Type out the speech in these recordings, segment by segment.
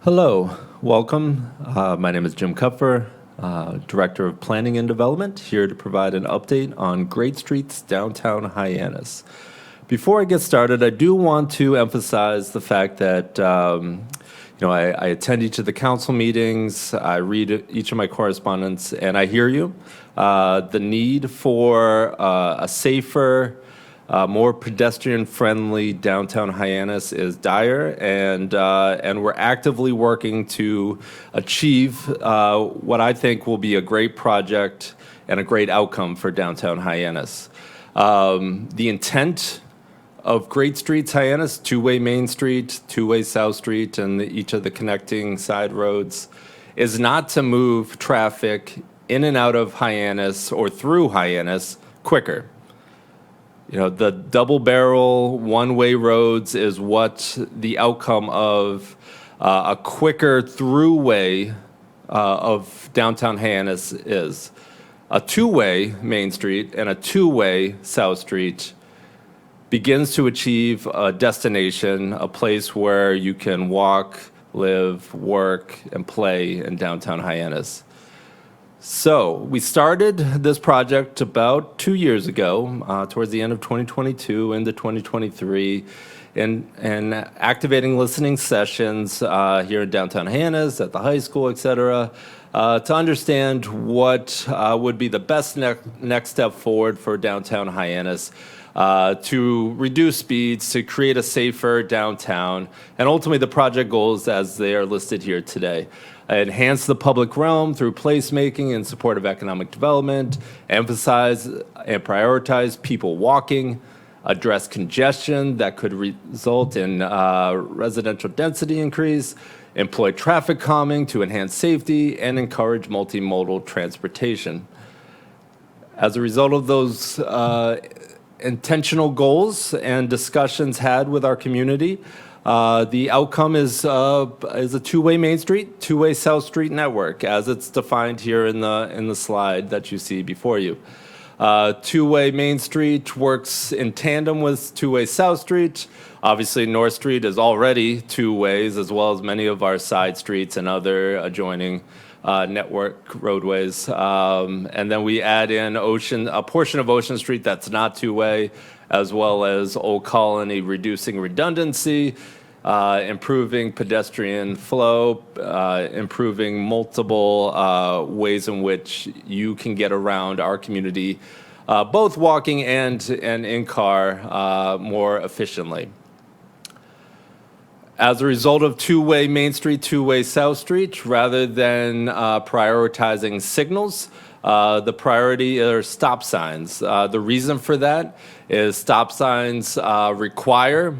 Hello, welcome. My name is Jim Kupfer, Director of Planning and Development, here to provide an update on Great Street's downtown Hyannis. Before I get started, I do want to emphasize the fact that I attend each of the council meetings, I read each of my correspondence, and I hear you. The need for a safer, more pedestrian-friendly downtown Hyannis is dire, and we're actively working to achieve what I think will be a great project and a great outcome for downtown Hyannis. The intent of Great Street's Hyannis, two-way Main Street, two-way South Street, and each of the connecting side roads, is not to move traffic in and out of Hyannis or through Hyannis quicker. You know, the double-barrel one-way roads is what the outcome of a quicker throughway of downtown Hyannis is. A two-way Main Street and a two-way South Street begins to achieve a destination, a place where you can walk, live, work, and play in downtown Hyannis. So we started this project about 2 years ago, towards the end of 2022 into 2023, and activating listening sessions here in downtown Hyannis, at the high school, et cetera, to understand what would be the best next step forward for downtown Hyannis, to reduce speeds, to create a safer downtown, and ultimately the project goals as they are listed here today. Enhance the public realm through placemaking in support of economic development, emphasize and prioritize people walking, address congestion that could result in residential density increase, employ traffic calming to enhance safety, and encourage multimodal transportation. As a result of those intentional goals and discussions had with our community, the outcome is a two-way Main Street, two-way South Street network, as it's defined here in the slide that you see before you. Two-way Main Street works in tandem with two-way South Street. Obviously, North Street is already two ways, as well as many of our side streets and other adjoining network roadways. And then we add in a portion of Ocean Street that's not two-way, as well as Old Colony, reducing redundancy, improving pedestrian flow, improving multiple ways in which you can get around our community, both walking and in car more efficiently. As a result of two-way Main Street, two-way South Street, rather than prioritizing signals, the priority are stop signs. The reason for that is stop signs require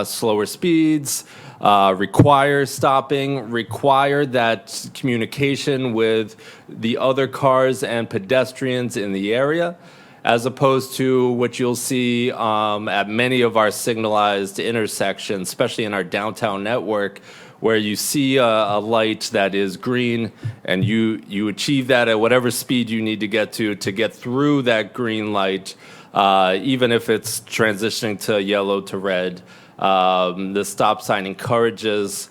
slower speeds, require stopping, require that communication with the other cars and pedestrians in the area, as opposed to what you'll see at many of our signalized intersections, especially in our downtown network, where you see a light that is green and you achieve that at whatever speed you need to get through that green light, even if it's transitioning to yellow to red. The stop sign encourages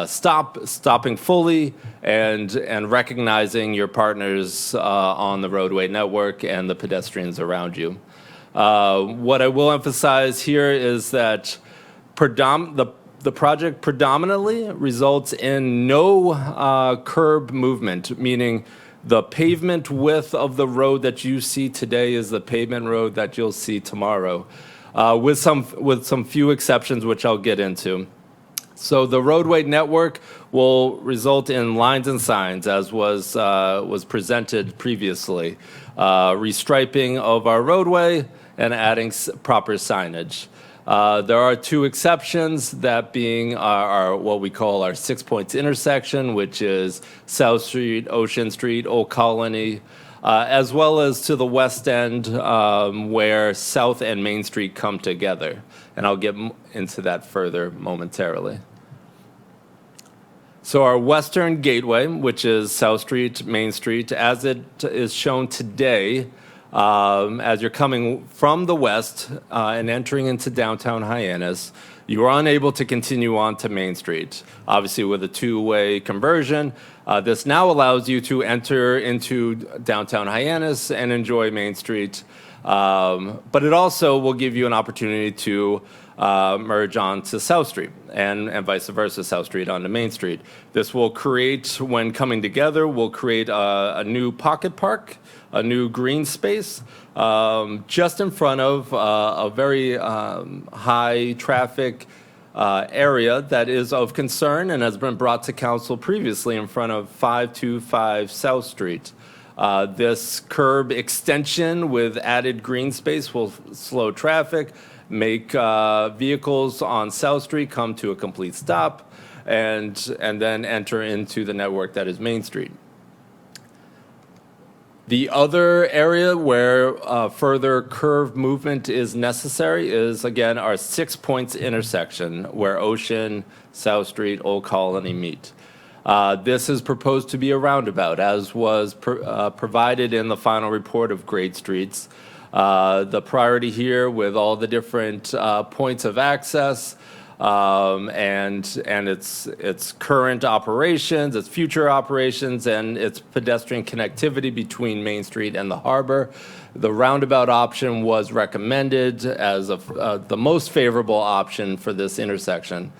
stopping fully and recognizing your partners on the roadway network and the pedestrians around you. What I will emphasize here is that the project predominantly results in no curb movement, meaning the pavement width of the road that you see today is the pavement road that you'll see tomorrow, with some few exceptions, which I'll get into. So the roadway network will result in lines and signs, as was presented previously, restriping of our roadway and adding proper signage. There are two exceptions, that being our what we call our 6 points intersection, which is South Street, Ocean Street, Old Colony, as well as to the west end where South and Main Street come together. And I'll get into that further momentarily. So our western gateway, which is South Street, Main Street, as it is shown today, as you're coming from the west and entering into downtown Hyannis, you are unable to continue on to Main Street. Obviously, with a two-way conversion, this now allows you to enter into downtown Hyannis and enjoy Main Street. But it also will give you an opportunity to merge on to South Street and vice versa, South Street onto Main Street. This will create, when coming together, will create a new pocket park, a new green space, just in front of a very high traffic area that is of concern and has been brought to council previously in front of 525 South Street. This curb extension with added green space will slow traffic, make vehicles on South Street come to a complete stop, and then enter into the network that is Main Street. The other area where further curve movement is necessary is, again, our 6 Points intersection where Ocean, South Street, Old Colony meet. This is proposed to be a roundabout, as was provided in the final report of grade streets. The priority here with all the different points of access and its current operations, its future operations, and its pedestrian connectivity between Main Street and the harbor. The roundabout option was recommended as the most favorable option for this intersection.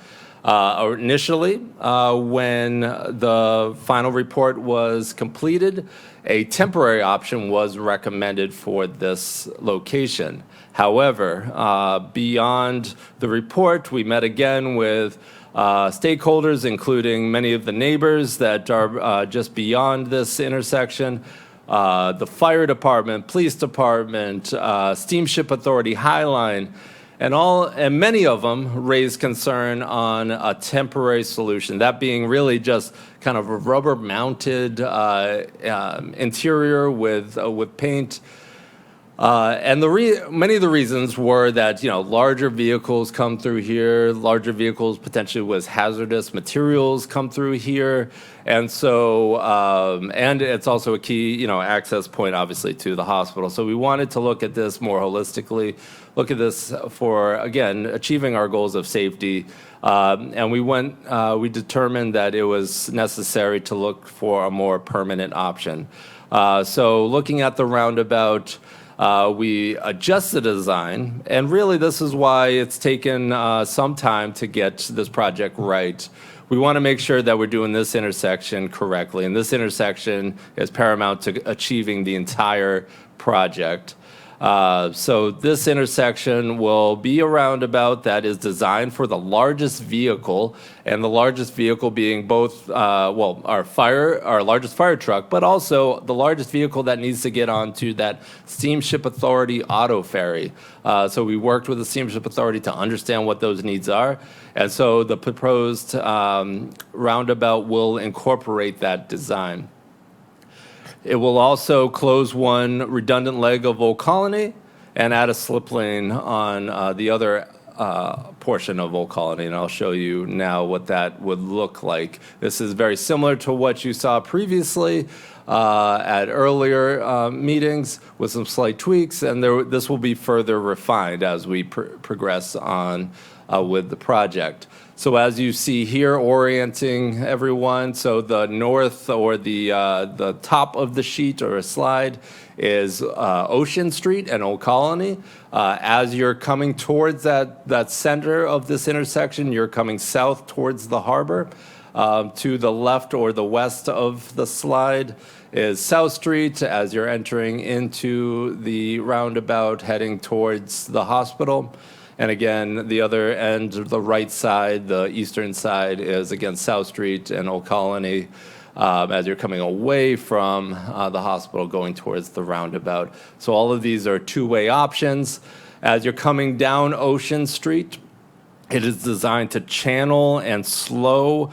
Initially, when the final report was completed, a temporary option was recommended for this location. However, beyond the report, we met again with stakeholders, including many of the neighbors that are just beyond this intersection, the fire department, police department, steamship authority, Highline, and many of them raised concern on a temporary solution, that being really just kind of a rubber-mounted interior with paint. And many of the reasons were that, larger vehicles come through here, larger vehicles potentially with hazardous materials come through here. And so, and it's also a key, access point, obviously, to the hospital. So we wanted to look at this more holistically, look at this for, again, achieving our goals of safety. And we determined that it was necessary to look for a more permanent option. So looking at the roundabout, we adjusted the design, and really this is why it's taken some time to get this project right. We want to make sure that we're doing this intersection correctly, and this intersection is paramount to achieving the entire project. So this intersection will be a roundabout that is designed for the largest vehicle, and the largest vehicle being both, our largest fire truck, but also the largest vehicle that needs to get onto that Steamship Authority auto ferry. So we worked with the Steamship Authority to understand what those needs are, and so the proposed roundabout will incorporate that design. It will also close one redundant leg of Old Colony and add a slip lane on the other portion of Old Colony, and I'll show you now what that would look like. This is very similar to what you saw previously at earlier meetings with some slight tweaks, and this will be further refined as we progress on with the project. So as you see here, orienting everyone, so the north or the top of the sheet or a slide is Ocean Street and Old Colony. As you're coming towards that center of this intersection, you're coming south towards the harbor. To the left or the west of the slide is South Street as you're entering into the roundabout heading towards the hospital. And again, the other end, the right side, the eastern side, is again South Street and Old Colony as you're coming away from the hospital going towards the roundabout. So all of these are two-way options. As you're coming down Ocean Street, it is designed to channel and slow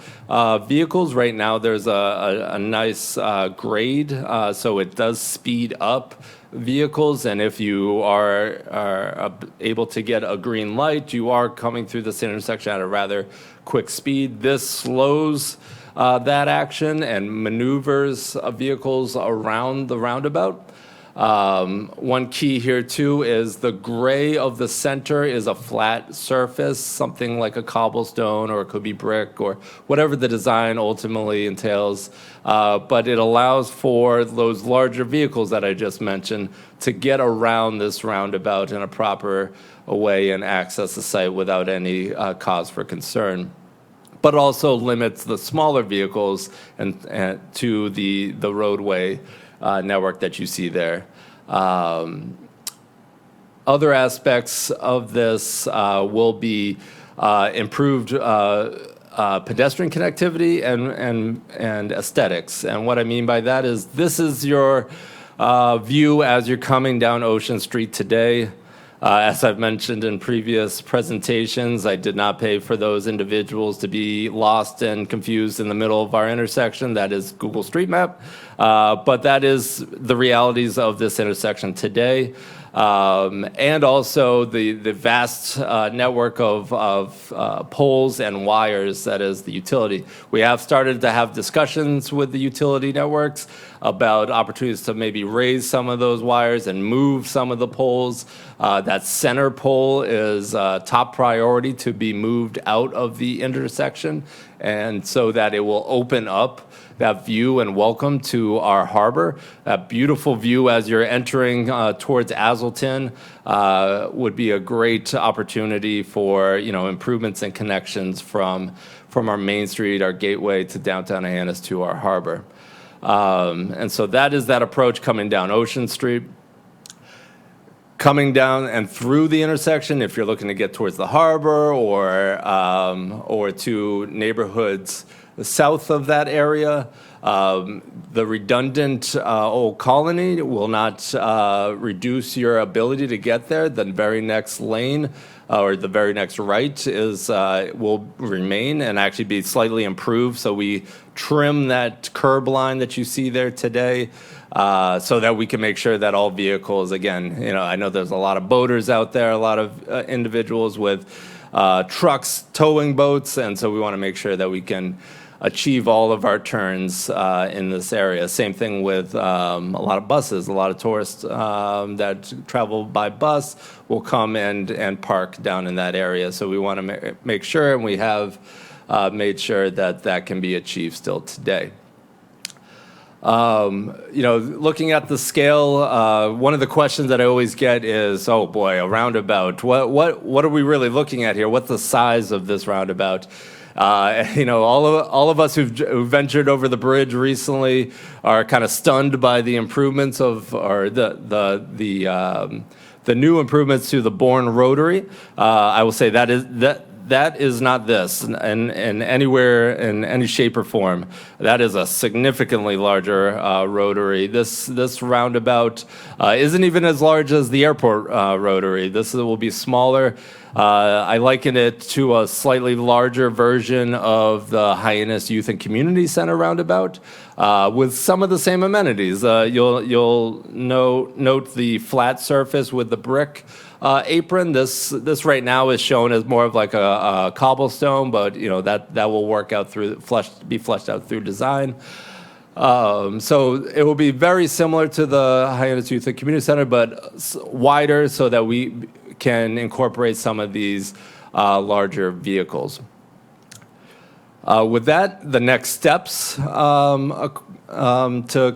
vehicles. Right now there's a nice grade, so it does speed up vehicles, and if you are able to get a green light, you are coming through this intersection at a rather quick speed. This slows that action and maneuvers vehicles around the roundabout. One key here too is the gray of the center is a flat surface, something like a cobblestone, or it could be brick, or whatever the design ultimately entails. But it allows for those larger vehicles that I just mentioned to get around this roundabout in a proper way and access the site without any cause for concern. But also limits the smaller vehicles and to the roadway network that you see there. Other aspects of this will be improved pedestrian connectivity and aesthetics. And what I mean by that is this is your view as you're coming down Ocean Street today. As I've mentioned in previous presentations, I did not pay for those individuals to be lost and confused in the middle of our intersection. That is Google Street Map. But that is the realities of this intersection today. And also the vast network of poles and wires that is the utility. We have started to have discussions with the utility networks about opportunities to maybe raise some of those wires and move some of the poles. That center pole is top priority to be moved out of the intersection, and so that it will open up that view and welcome to our harbor. That beautiful view as you're entering towards Azleton would be a great opportunity for improvements and connections from our Main Street, our gateway to downtown Hyannis to our harbor. And so that is that approach coming down Ocean Street. Coming down and through the intersection, if you're looking to get towards the harbor or to neighborhoods south of that area, the redundant old Colony will not reduce your ability to get there. The very next lane or the very next right will remain and actually be slightly improved. So we trim that curb line that you see there today so that we can make sure that all vehicles, again, I know there's a lot of boaters out there, a lot of individuals with trucks, towing boats, and so we want to make sure that we can achieve all of our turns in this area. Same thing with a lot of buses. A lot of tourists that travel by bus will come and park down in that area. So we want to make sure, and we have made sure that can be achieved still today. Looking at the scale, one of the questions that I always get is, oh boy, a roundabout. What are we really looking at here? What's the size of this roundabout? All of us who've ventured over the bridge recently are kind of stunned by the improvements or the new improvements to the Bourne Rotary. I will say that is not this in anywhere in any shape or form. That is a significantly larger rotary. This roundabout isn't even as large as the airport rotary. This will be smaller. I liken it to a slightly larger version of the Hyannis Youth and Community Center roundabout with some of the same amenities. You'll note the flat surface with the brick apron. This right now is shown as more of like a cobblestone, but that will work out be fleshed out through design. So it will be very similar to the Hyannis Youth and Community Center, but wider so that we can incorporate some of these larger vehicles. With that, the next steps to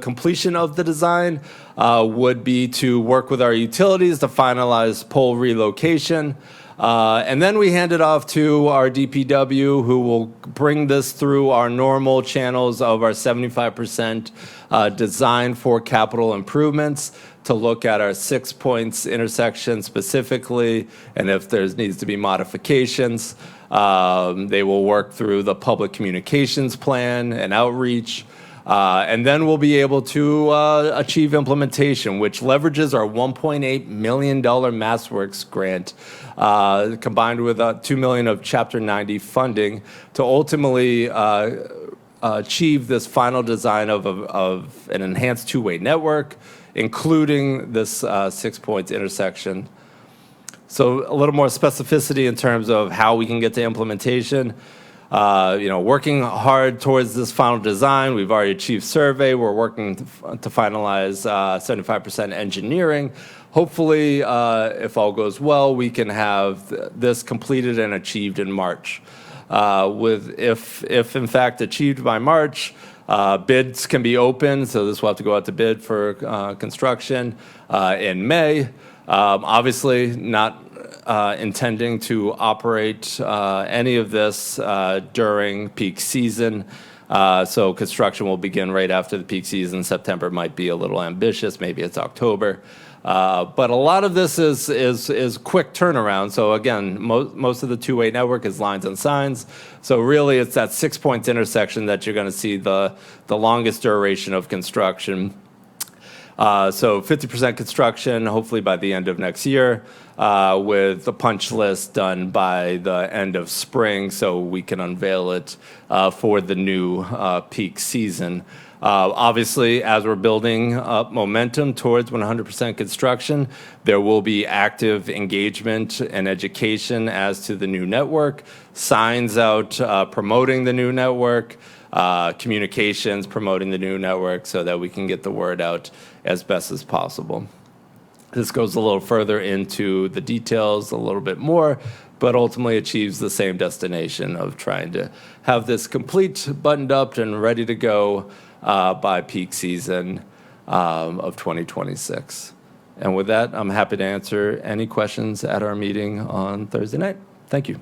completion of the design would be to work with our utilities to finalize pole relocation. And then we hand it off to our DPW, who will bring this through our normal channels of our 75% design for capital improvements to look at our 6 points intersection specifically, and if there needs to be modifications, they will work through the public communications plan and outreach. And then we'll be able to achieve implementation, which leverages our $1.8 million MassWorks grant, combined with $2 million of Chapter 90 funding to ultimately achieve this final design of an enhanced two-way network, including this 6 points intersection. So a little more specificity in terms of how we can get to implementation. working hard towards this final design. We've already achieved survey. We're working to finalize 75% engineering. Hopefully, if all goes well, we can have this completed and achieved in March. If in fact achieved by March, bids can be open, so this will have to go out to bid for construction in May. Obviously, not intending to operate any of this during peak season. So construction will begin right after the peak season. September might be a little ambitious. Maybe it's October. But a lot of this is quick turnaround. So again, most of the two-way network is lines and signs. So really, it's that 6 points intersection that you're going to see the longest duration of construction. So 50% construction, hopefully by the end of next year, with the punch list done by the end of spring, so we can unveil it for the new peak season. Obviously, as we're building up momentum towards 100% construction, there will be active engagement and education as to the new network, signs out promoting the new network, communications promoting the new network so that we can get the word out as best as possible. This goes a little further into the details a little bit more, but ultimately achieves the same destination of trying to have this complete, buttoned up, and ready to go by peak season of 2026. And with that, I'm happy to answer any questions at our meeting on Thursday night. Thank you.